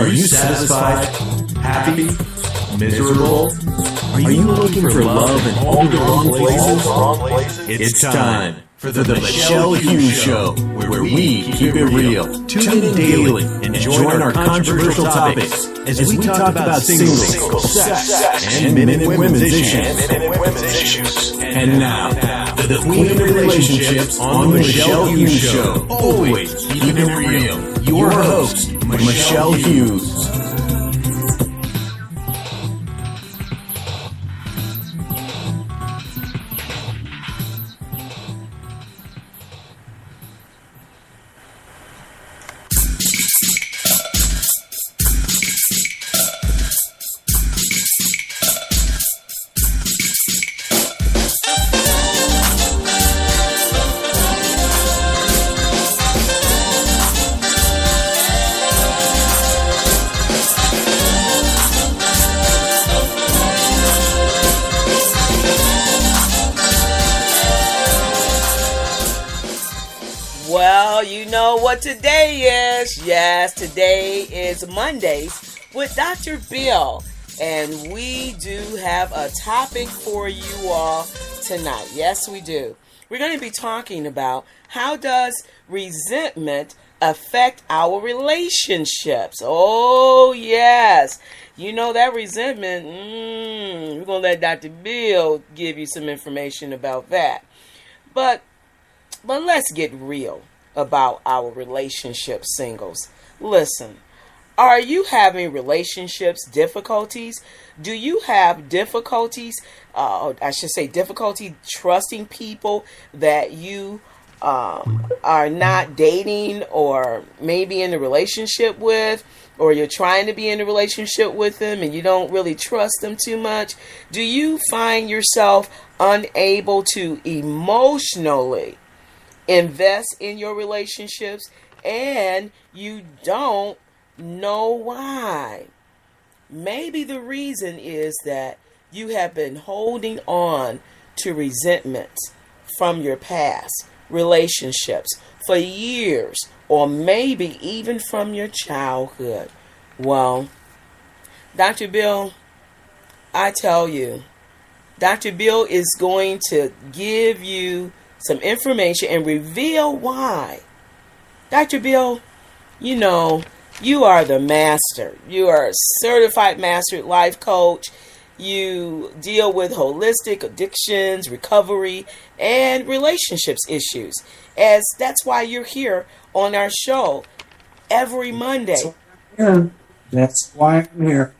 Are you satisfied? Happy? Miserable? Are you looking for love in all the wrong places? It's time for the Michelle Hughes Show, where we keep it real. Tune in daily and join our controversial topics as we talk about singles, sex, and men and women's issues. And now, the Queen of Relationships on the Michelle Hughes Show. Always keeping it real. Your host, Michelle Hughes. Well, you know what today is. Yes, today is Mondays with Dr. Bill. And we do have a topic for you all tonight. Yes, we do. We're going to be talking about how does resentment affect our relationships. Oh, yes. You know that resentment, we're going to let Dr. Bill give you some information about that. But let's get real about our relationship, singles. Listen, are you having relationships difficulties? Do you have difficulties, difficulty trusting people that you are not dating or maybe in a relationship with, or you're trying to be in a relationship with them and you don't really trust them too much? Do you find yourself unable to emotionally invest in your relationships and you don't know why? Maybe the reason is that you have been holding on to resentment from your past relationships for years, or maybe even from your childhood. Well, Dr. Bill, I tell you, Dr. Bill is going to give you some information and reveal why. Dr. Bill, you know, you are the master. You are a certified master life coach. You deal with holistic addictions, recovery, and relationships issues. As that's why you're here on our show every Monday. That's why I'm here.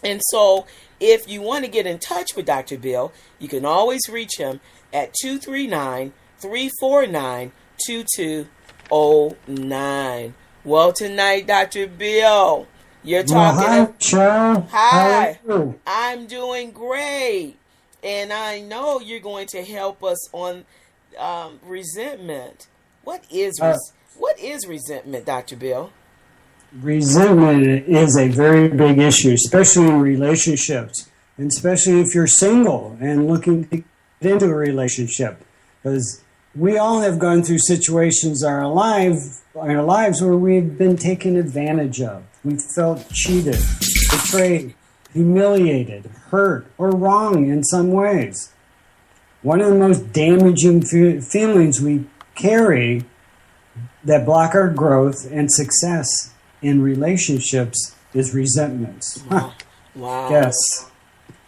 And so if you want to get in touch with Dr. Bill, you can always reach him at 239-349-2209. Well, tonight, Dr. Bill, you're talking. Hi, Cheryl. Hi. How are you? I'm doing great. And I know you're going to help us on resentment. What is resentment, Dr. Bill? Resentment is a very big issue, especially in relationships, and especially if you're single and looking to get into a relationship, because we all have gone through situations in our lives where we've been taken advantage of. We felt cheated, betrayed, humiliated, hurt, or wrong in some ways. One of the most damaging feelings we carry that block our growth and success in relationships is resentments. Wow. Yes.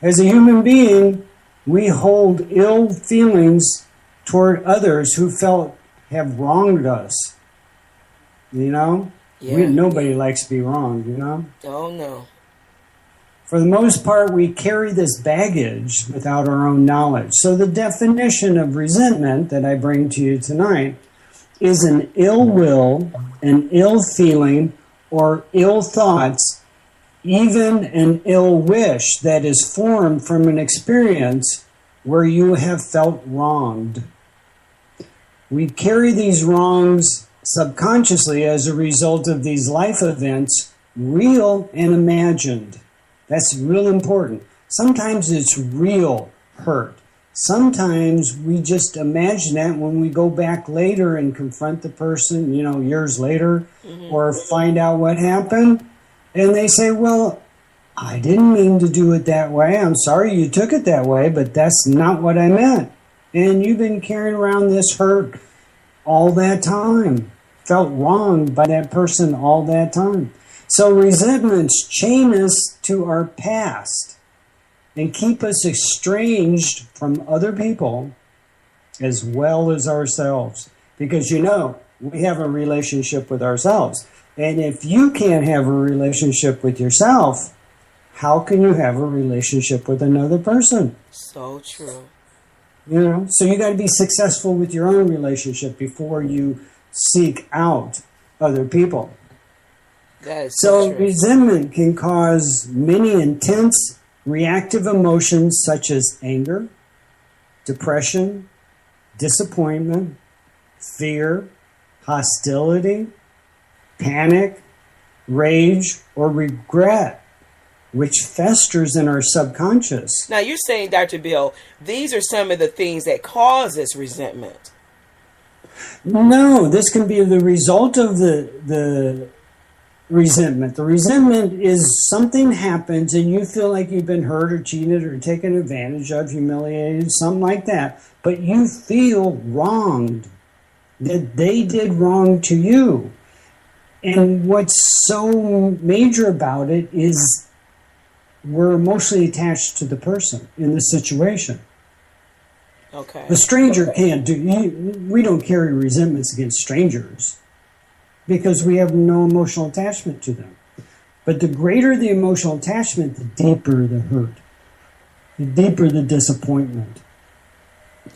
As a human being, we hold ill feelings toward others who have wronged us. You know? Yeah. Nobody likes to be wronged, you know? Oh, no. For the most part, we carry this baggage without our own knowledge. So the definition of resentment that I bring to you tonight is an ill will, an ill feeling, or ill thoughts, even an ill wish that is formed from an experience where you have felt wronged. We carry these wrongs subconsciously as a result of these life events, real and imagined. That's real important. Sometimes it's real hurt. Sometimes we just imagine that when we go back later and confront the person, years later, or find out what happened. And they say, well, I didn't mean to do it that way. I'm sorry you took it that way, but that's not what I meant. And you've been carrying around this hurt all that time. Felt wronged by that person all that time. So resentments chain us to our past and keep us estranged from other people as well as ourselves. Because we have a relationship with ourselves. And if you can't have a relationship with yourself, how can you have a relationship with another person? So true. So you got to be successful with your own relationship before you seek out other people. That is So true. resentment can cause many intense reactive emotions such as anger, depression, disappointment, fear, hostility, panic, rage, or regret, which festers in our subconscious. Now, you're saying, Dr. Bill, these are some of the things that causes resentment. No, this can be the result of the resentment. The resentment is something happens and you feel like you've been hurt or cheated or taken advantage of, humiliated, something like that. But you feel wronged, that they did wrong to you. And what's so major about it is we're emotionally attached to the person in the situation. Okay. The stranger can't we don't carry resentments against strangers because we have no emotional attachment to them. But the greater the emotional attachment, the deeper the hurt, the deeper the disappointment.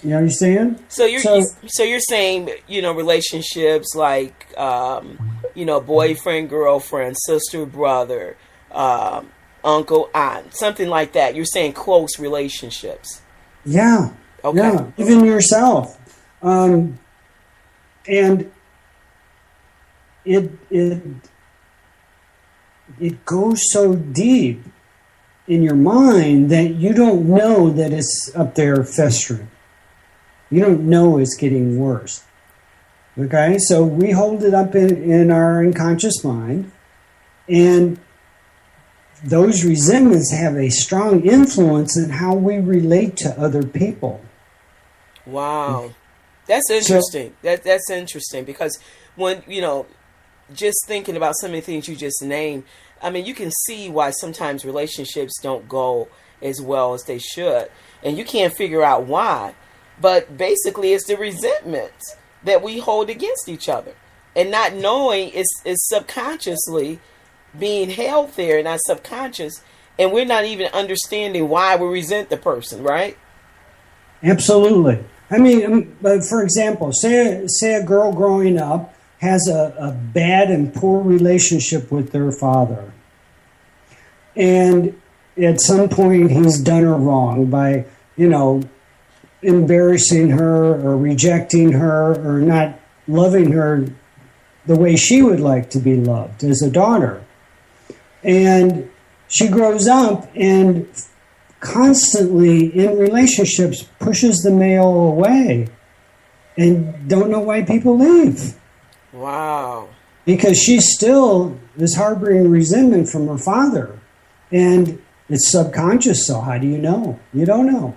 You understand? So you're saying, relationships like, boyfriend, girlfriend, sister, brother, uncle, aunt, something like that. You're saying close relationships. Yeah. Okay. Yeah. Even yourself. And it goes so deep in your mind that you don't know that it's up there festering. You don't know it's getting worse. Okay? So we hold it up in our unconscious mind, and those resentments have a strong influence in how we relate to other people. Wow. That's interesting. That's interesting because when, just thinking about some of the things you just named, I mean, you can see why sometimes relationships don't go as well as they should. And you can't figure out why. But basically, it's the resentment that we hold against each other. And not knowing is subconsciously being held there, not subconscious. And we're not even understanding why we resent the person, right? Absolutely. I mean, for example, say a girl growing up has a bad and poor relationship with their father. And at some point he's done her wrong by, embarrassing her or rejecting her or not loving her the way she would like to be loved as a daughter. And she grows up and constantly in relationships pushes the male away and don't know why people leave. Wow. Because she still is harboring resentment from her father. And it's subconscious, so how do you know? You don't know,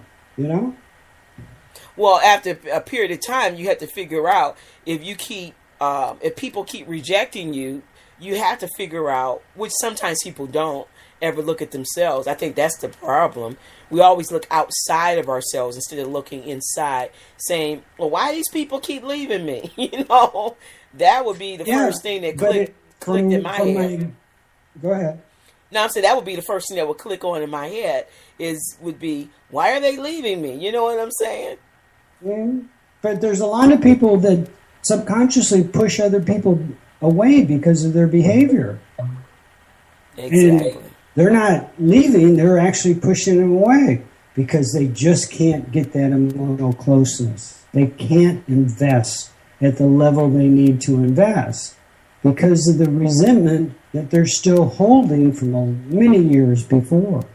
Well, after a period of time, you have to figure out if people keep rejecting you, you have to figure out, which sometimes people don't ever look at themselves. I think that's the problem. We always look outside of ourselves instead of looking inside, saying, well, why these people keep leaving me? That would be the first thing that clicked in my head. Go ahead. Now, I'm saying that would be the first thing that would click on in my head would be, why are they leaving me? You know what I'm saying? But there's a lot of people that subconsciously push other people away because of their behavior. Exactly. And they're not leaving, they're actually pushing them away because they just can't get that emotional closeness. They can't invest at the level they need to invest because of the resentment that they're still holding from many years before.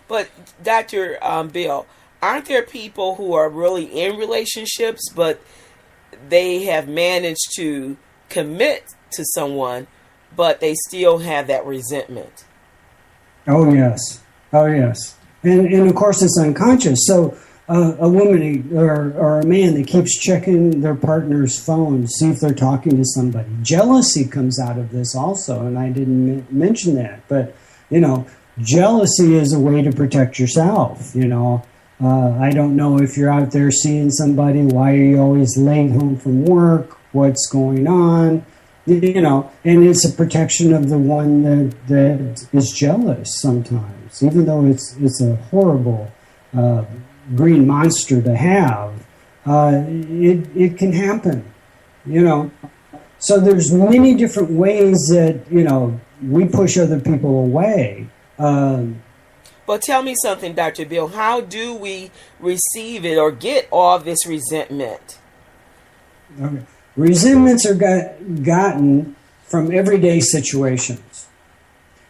But Dr. Bill, aren't there people who are really in relationships, but they have managed to commit to someone, but they still have that resentment. Oh, yes. Oh, yes. And of course, it's unconscious. So a woman or a man that keeps checking their partner's phone to see if they're talking to somebody. Jealousy comes out of this also, and I didn't mention that. But, jealousy is a way to protect yourself, I don't know if you're out there seeing somebody. Why are you always late home from work? What's going on? And it's a protection of the one that is jealous sometimes, even though it's a horrible green monster to have. It can happen, So there's many different ways that, we push other people away. But tell me something, Dr. Bill. How do we receive it or get all this resentment? Okay. Resentments are gotten from everyday situations.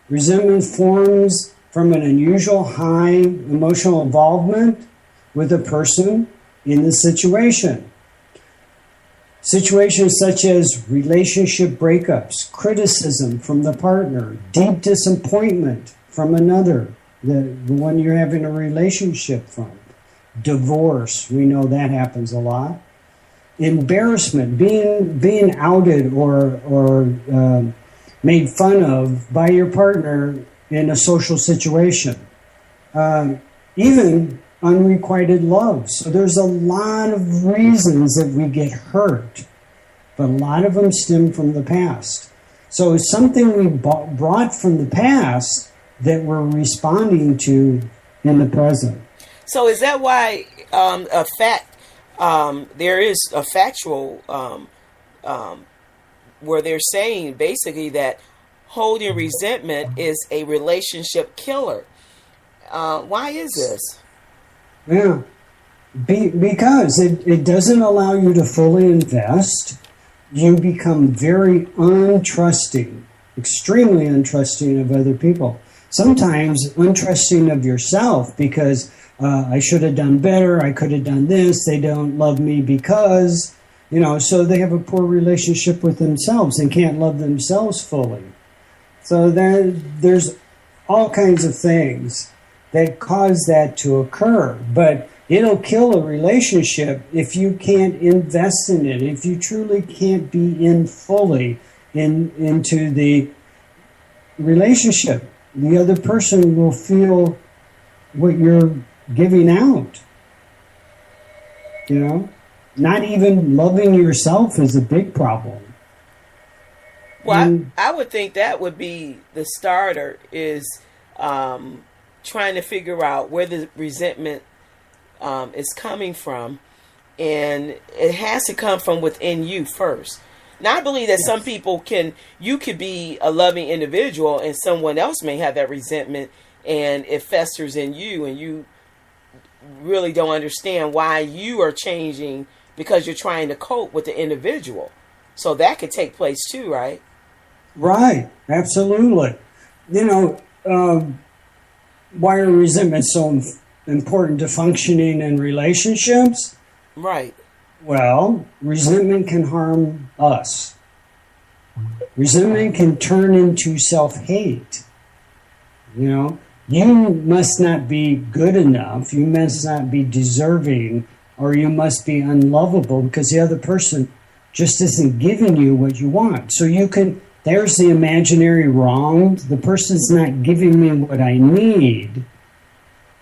Resentment forms from an unusual high emotional involvement with a person in the situation. Situations such as relationship breakups, criticism from the partner, deep disappointment from another, the one you're having a relationship from, divorce, we know that happens a lot. Embarrassment, being outed or made fun of by your partner in a social situation. Even unrequited love. So there's a lot of reasons that we get hurt, but a lot of them stem from the past. So it's something we brought from the past that we're responding to in the present. So is that why there is a factual where they're saying basically that holding resentment is a relationship killer? Why is this? Yeah, because it doesn't allow you to fully invest. You become very untrusting, extremely untrusting of other people. Sometimes untrusting of yourself because I should have done better, I could have done this, they don't love me because, so they have a poor relationship with themselves and can't love themselves fully. So there's all kinds of things that cause that to occur, but it'll kill a relationship if you can't invest in it, if you truly can't be in fully into the relationship. The other person will feel what you're giving out. Not even loving yourself is a big problem. Well, I would think that would be the starter, is trying to figure out where the resentment is coming from, and it has to come from within you first. Now, I believe that some people you could be a loving individual and someone else may have that resentment and it festers in you and you really don't understand why you are changing because you're trying to cope with the individual. So that could take place too, right? Right. Absolutely. Why are resentments so important to functioning in relationships? Right. Well, resentment can harm us. Resentment can turn into self-hate. You must not be good enough, you must not be deserving, or you must be unlovable because the other person just isn't giving you what you want. So there's the imaginary wrong. The person's not giving me what I need.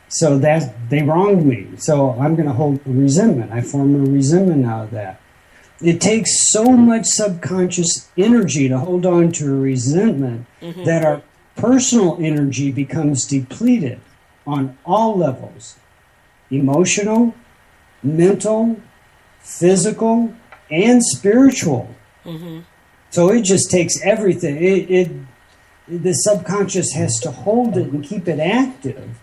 So they wronged me. So I'm going to hold resentment. I form a resentment out of that. It takes so much subconscious energy to hold on to a resentment that our personal energy becomes depleted on all levels. Emotional, mental, physical, and spiritual. So it just takes everything. The subconscious has to hold it and keep it active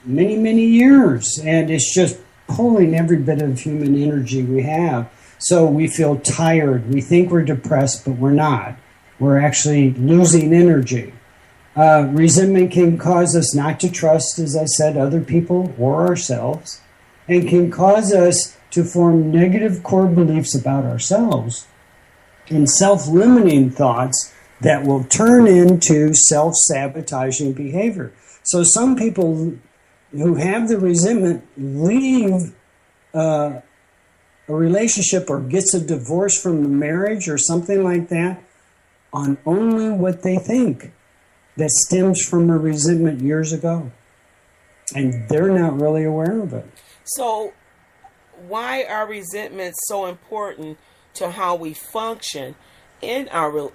many, many years. And it's just pulling every bit of human energy we have. So we feel tired. We think we're depressed, but we're not. We're actually losing energy. Resentment can cause us not to trust, as I said, other people or ourselves, and can cause us to form negative core beliefs about ourselves and self-limiting thoughts that will turn into self-sabotaging behavior. So some people who have the resentment leave a relationship or gets a divorce from the marriage or something like that on only what they think that stems from a resentment years ago. And they're not really aware of it. So why are resentments so important to how we function in our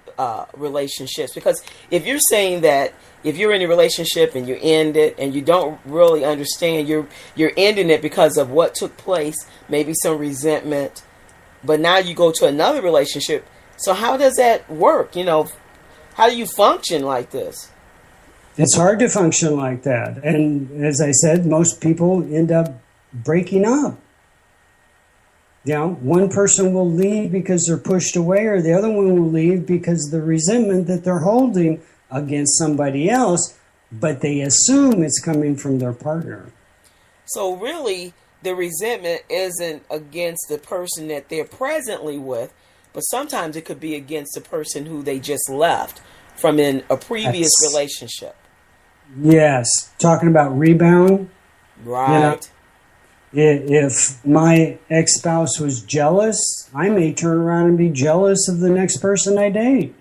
relationships? Because if you're saying that if you're in a relationship and you end it and you don't really understand, you're ending it because of what took place, maybe some resentment, but now you go to another relationship. So how does that work? How do you function like this? It's hard to function like that. And as I said, most people end up breaking up. One person will leave because they're pushed away, or the other one will leave because of the resentment that they're holding against somebody else, but they assume it's coming from their partner. So really, the resentment isn't against the person that they're presently with, but sometimes it could be against the person who they just left from in a previous relationship. Yes. Talking about rebound. Right. If my ex-spouse was jealous, I may turn around and be jealous of the next person I date.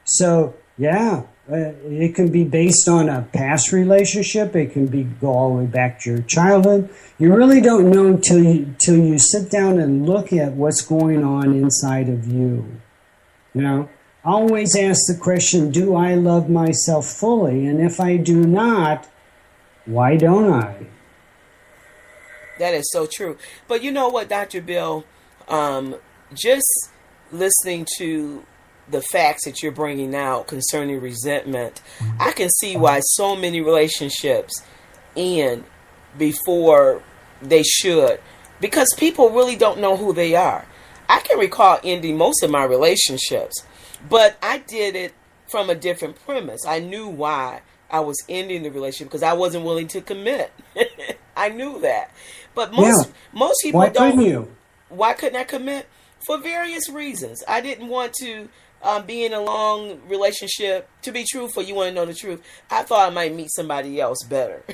So, it can be based on a past relationship. It can go all the way back to your childhood. You really don't know till you sit down and look at what's going on inside of you. Always ask the question, do I love myself fully? And if I do not, why don't I? That is so true. But you know what, Dr. Bill, just listening to the facts that you're bringing out concerning resentment, I can see why so many relationships end before they should, because people really don't know who they are. I can recall ending most of my relationships, but I did it from a different premise. I knew why I was ending the relationship, because I wasn't willing to commit. I knew that. But most people why don't. Couldn't you? Why couldn't I commit? For various reasons. I didn't want to be in a long relationship. To be truthful, you want to know the truth, I thought I might meet somebody else better.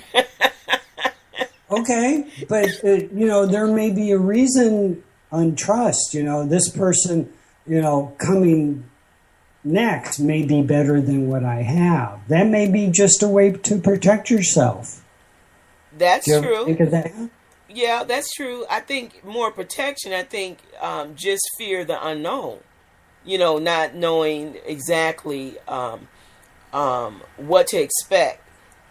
Okay, but there may be a reason on trust. This person, coming next may be better than what I have. That may be just a way to protect yourself. That's Do you ever true. think of that? Yeah, that's true. I think more protection. I think just fear the unknown. Not knowing exactly what to expect.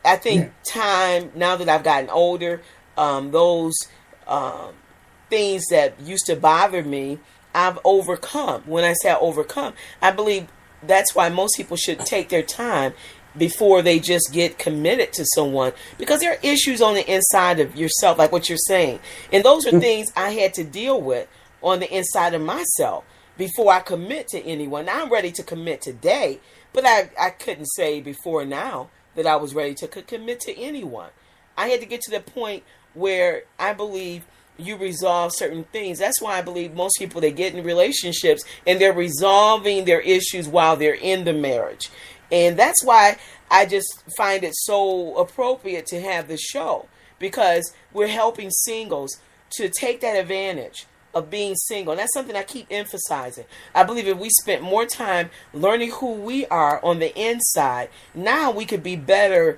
I think time, now that I've gotten older, those things that used to bother me, I've overcome. When I say overcome, I believe that's why most people should take their time before they just get committed to someone, because there are issues on the inside of yourself, like what you're saying. And those are things I had to deal with on the inside of myself before I commit to anyone. Now I'm ready to commit today, but I couldn't say before now that I was ready to commit to anyone. I had to get to the point where I believe you resolve certain things. That's why I believe most people, they get in relationships and they're resolving their issues while they're in the marriage. And that's why I just find it so appropriate to have this show, because we're helping singles to take that advantage of being single. And that's something I keep emphasizing. I believe if we spent more time learning who we are on the inside, now we could be better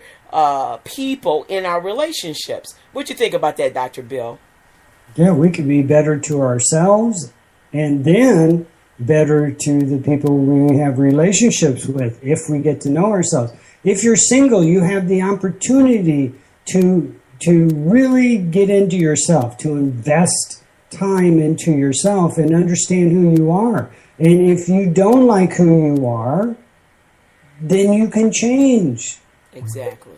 people in our relationships. What do you think about that, Dr. Bill? Yeah, we could be better to ourselves and then better to the people we have relationships with if we get to know ourselves. If you're single, you have the opportunity to really get into yourself, to invest time into yourself and understand who you are. And if you don't like who you are, then you can change. Exactly.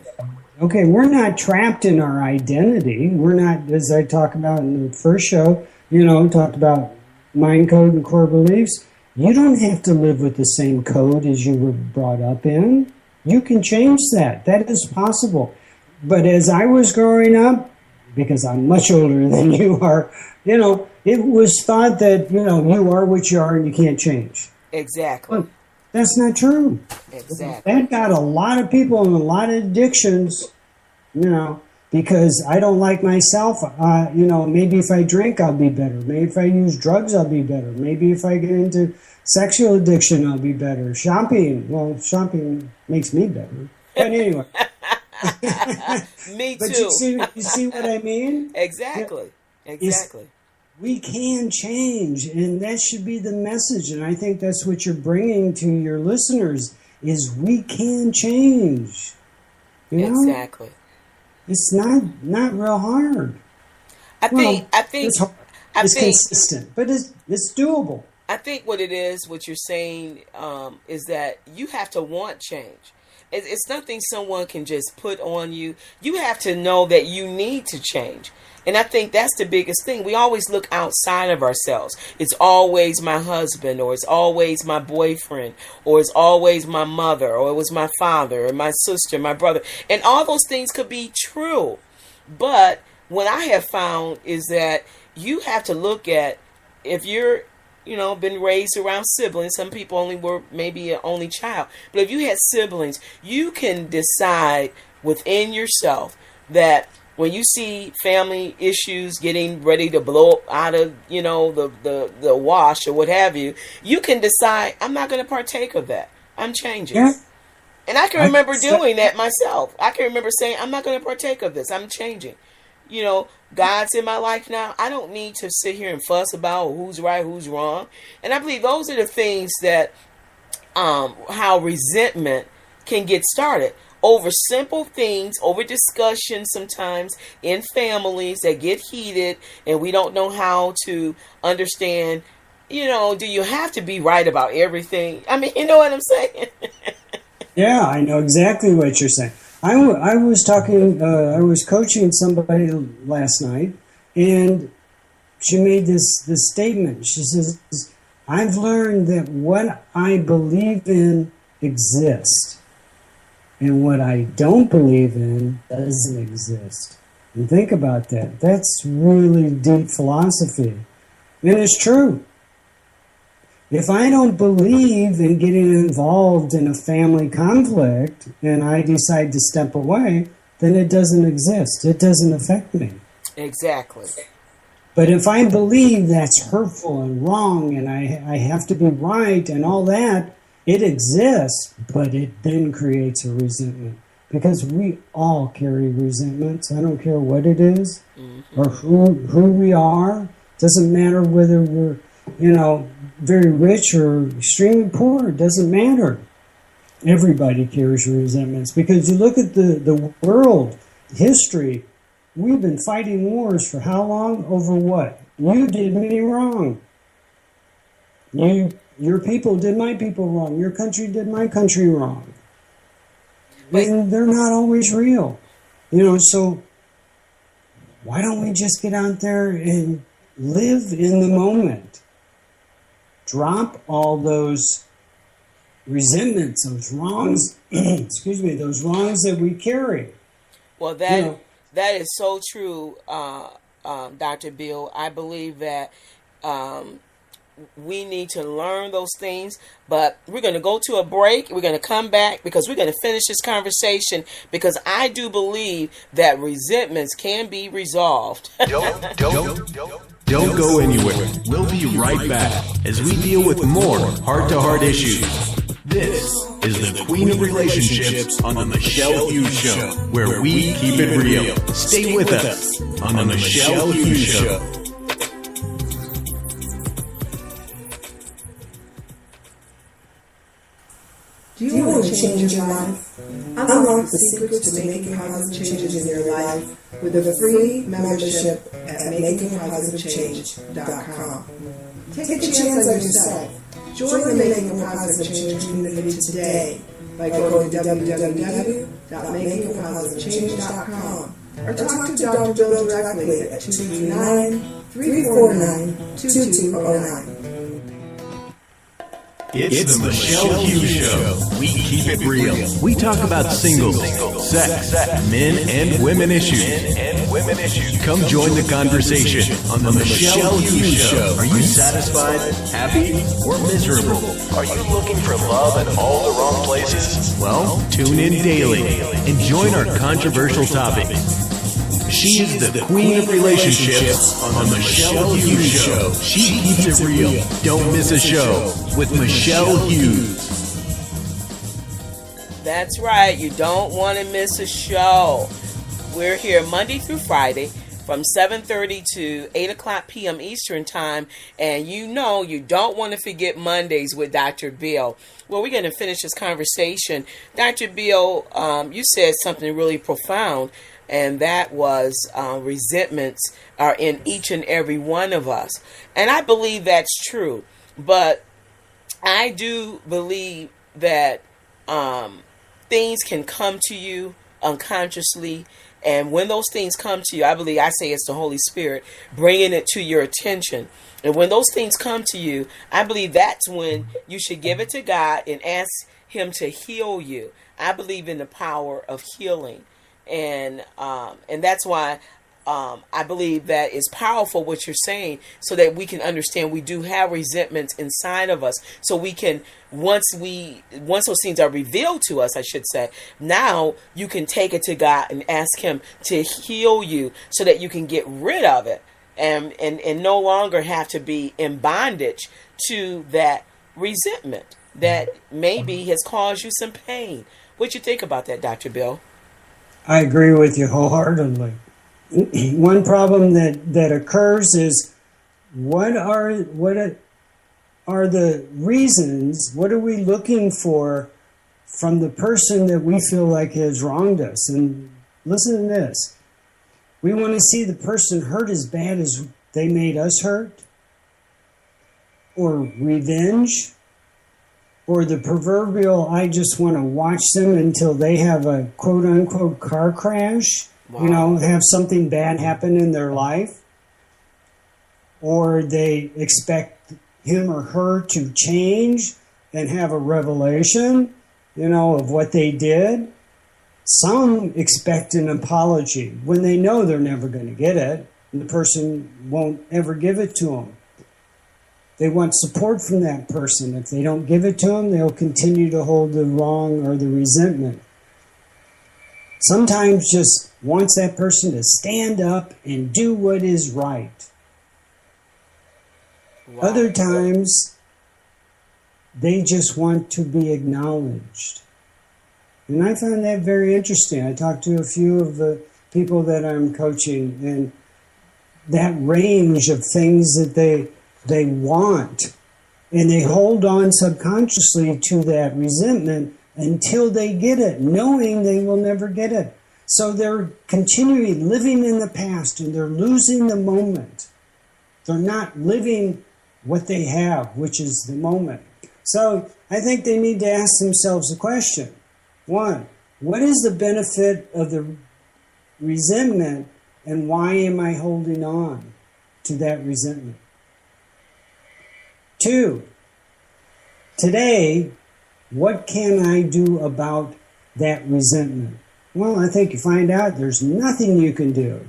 Okay, we're not trapped in our identity. We're not, as I talked about in the first show, talked about mind code and core beliefs. You don't have to live with the same code as you were brought up in. You can change that. That is possible. But as I was growing up, because I'm much older than you are, it was thought that, you are what you are and you can't change. Exactly. Look, that's not true. Exactly. That got a lot of people in a lot of addictions, because I don't like myself. Maybe if I drink, I'll be better. Maybe if I use drugs, I'll be better. Maybe if I get into sexual addiction, I'll be better. Shopping makes me better. But anyway. Me too. But you see what I mean? Exactly. Exactly. We can change, and that should be the message. And I think that's what you're bringing to your listeners is we can change. Exactly. It's not real hard. I think it's consistent, but it's doable. I think what you're saying is that you have to want change. It's nothing someone can just put on you. You have to know that you need to change. And I think that's the biggest thing. We always look outside of ourselves. It's always my husband, or it's always my boyfriend, or it's always my mother, or it was my father, or my sister, my brother. And all those things could be true. But what I have found is that you have to look at, if you're been raised around siblings. Some people only were maybe an only child. But if you had siblings, you can decide within yourself that when you see family issues getting ready to blow out of, the wash or what have you, you can decide, I'm not going to partake of that. I'm changing. Yeah. And I can remember doing that myself. I can remember saying, I'm not going to partake of this. I'm changing. God's in my life now. I don't need to sit here and fuss about who's right, who's wrong. And I believe those are the things that, how resentment can get started over simple things, over discussions sometimes in families that get heated and we don't know how to understand, do you have to be right about everything? I mean, you know what I'm saying? Yeah, I know exactly what you're saying. I was coaching somebody last night, and she made this statement. She says, I've learned that what I believe in exists, and what I don't believe in doesn't exist. And think about that. That's really deep philosophy. And it's true. If I don't believe in getting involved in a family conflict and I decide to step away, then it doesn't exist. It doesn't affect me. Exactly. But if I believe that's hurtful and wrong and I have to be right and all that, it exists, but it then creates a resentment. Because we all carry resentments. I don't care what it is or who we are. It doesn't matter whether we're, very rich or extremely poor. It doesn't matter. Everybody carries resentments. Because you look at the world history, we've been fighting wars for how long? Over what? You did me wrong. Your people did my people wrong. Your country did my country wrong. And they're not always real. So why don't we just get out there and live in the moment? Drop all those resentments, those wrongs, those wrongs that we carry. Well, that is so true, Dr. Bill. I believe that we need to learn those things, but we're going to go to a break. We're going to come back because we're going to finish this conversation, because I do believe that resentments can be resolved. Don't go anywhere. We'll be right back as we deal with more heart-to-heart issues. This is the Queen of Relationships on the Michelle Hughes Show, where we keep it real. Stay with us on the Michelle Hughes Show. Do you want to change your life? Unlock the secrets to making positive changes in your life with a free membership at makingpositivechange.com. Take a chance on yourself. Join the Making a Positive Change community today by going to www.makingpositivechange.com or talk to Dr. Bill directly at 239-349-2209. It's the Michelle Hughes Show. We keep it real. We talk about singles, sex, men and women issues. Come join the conversation on the Michelle Hughes Show. Are you satisfied, happy, or miserable? Are you looking for love in all the wrong places? Well, tune in daily and join our controversial topics. She is the queen of relationships on the Michelle Hughes Show. She keeps it real. Don't miss a show with Michelle Hughes. That's right. You don't want to miss a show. We're here Monday through Friday from 7:30 to 8 o'clock p.m. Eastern Time. And you know you don't want to forget Mondays with Dr. Bill. Well, we're going to finish this conversation. Dr. Bill, you said something really profound. And that was resentments are in each and every one of us. And I believe that's true. But I do believe that things can come to you unconsciously. And when those things come to you, I say it's the Holy Spirit bringing it to your attention. And when those things come to you, I believe that's when you should give it to God and ask Him to heal you. I believe in the power of healing. And that's why I believe that is powerful what you're saying, so that we can understand we do have resentments inside of us. So we can, once those things are revealed to us, I should say, now you can take it to God and ask Him to heal you so that you can get rid of it and no longer have to be in bondage to that resentment that maybe has caused you some pain. What you think about that, Dr. Bill? I agree with you wholeheartedly. One problem that occurs is what are the reasons, what are we looking for from the person that we feel like has wronged us? And listen to this. We want to see the person hurt as bad as they made us hurt, or revenge, or the proverbial, I just want to watch them until they have a quote-unquote car crash, wow. Have something bad happen in their life. Or they expect him or her to change and have a revelation, of what they did. Some expect an apology when they know they're never going to get it, and the person won't ever give it to them. They want support from that person. If they don't give it to them, they'll continue to hold the wrong or the resentment. Sometimes just wants that person to stand up and do what is right. Wow. Other times, they just want to be acknowledged. And I found that very interesting. I talked to a few of the people that I'm coaching, and that range of things that they want, and they hold on subconsciously to that resentment until they get it, knowing they will never get it. So they're continuing living in the past, and they're losing the moment. They're not living what they have, which is the moment. So I think they need to ask themselves a question. One, what is the benefit of the resentment, and why am I holding on to that resentment? 2, today, what can I do about that resentment? Well, I think you find out there's nothing you can do.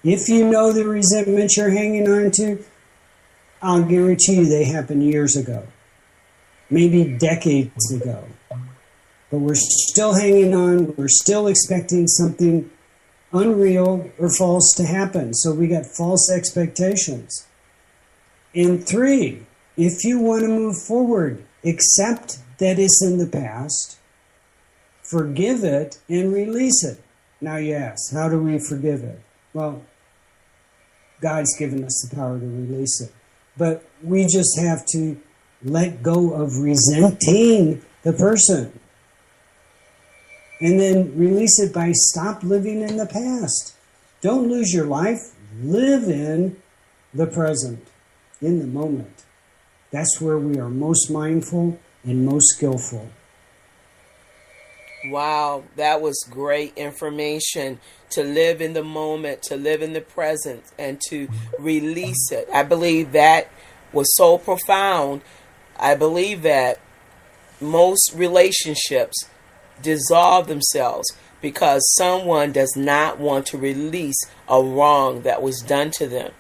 If you know the resentment you're hanging on to, I'll guarantee you they happened years ago, maybe decades ago. But we're still hanging on, we're still expecting something unreal or false to happen. So we got false expectations. And 3, if you want to move forward, accept that it's in the past, forgive it, and release it. Now you ask, how do we forgive it? Well, God's given us the power to release it. But we just have to let go of resenting the person. And then release it by stop living in the past. Don't lose your life. Live in the present, in the moment. That's where we are most mindful and most skillful. Wow, that was great information. To live in the moment, to live in the present, and to release it. I believe that was so profound. I believe that most relationships dissolve themselves because someone does not want to release a wrong that was done to them.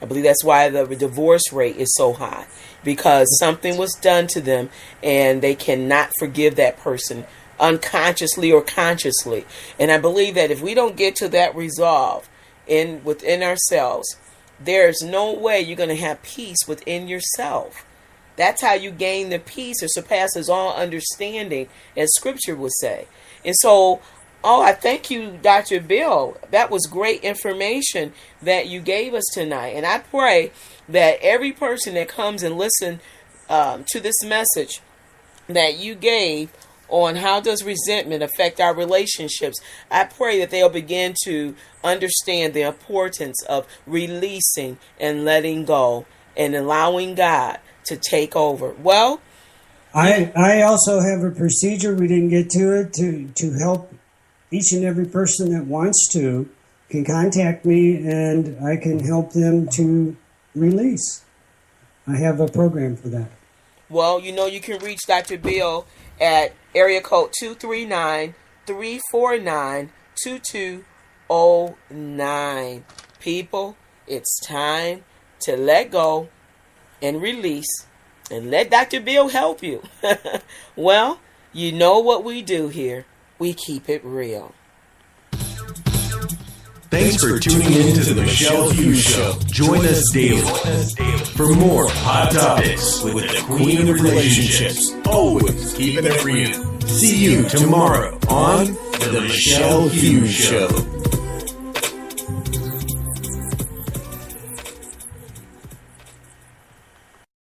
I believe that's why the divorce rate is so high, because something was done to them and they cannot forgive that person unconsciously or consciously. And I believe that if we don't get to that resolve within ourselves, there's no way you're going to have peace within yourself. That's how you gain the peace that surpasses all understanding, as Scripture would say. And so, I thank you, Dr. Bill. That was great information that you gave us tonight. And I pray that every person that comes and listen to this message that you gave on how does resentment affect our relationships, I pray that they'll begin to understand the importance of releasing and letting go and allowing God to take over. Well, I also have a procedure, we didn't get to it, to help each and every person that wants to can contact me, and I can help them to release. I have a program for that. Well, you can reach Dr. Bill at area code 239-349-2209. People, it's time to let go and release and let Dr. Bill help you. Well, you know what we do here. We keep it real. Thanks for tuning in to the Michelle Hughes Show. Join us daily for more hot topics with the Queen of Relationships. Always keeping it real. See you tomorrow on the Michelle Hughes Show.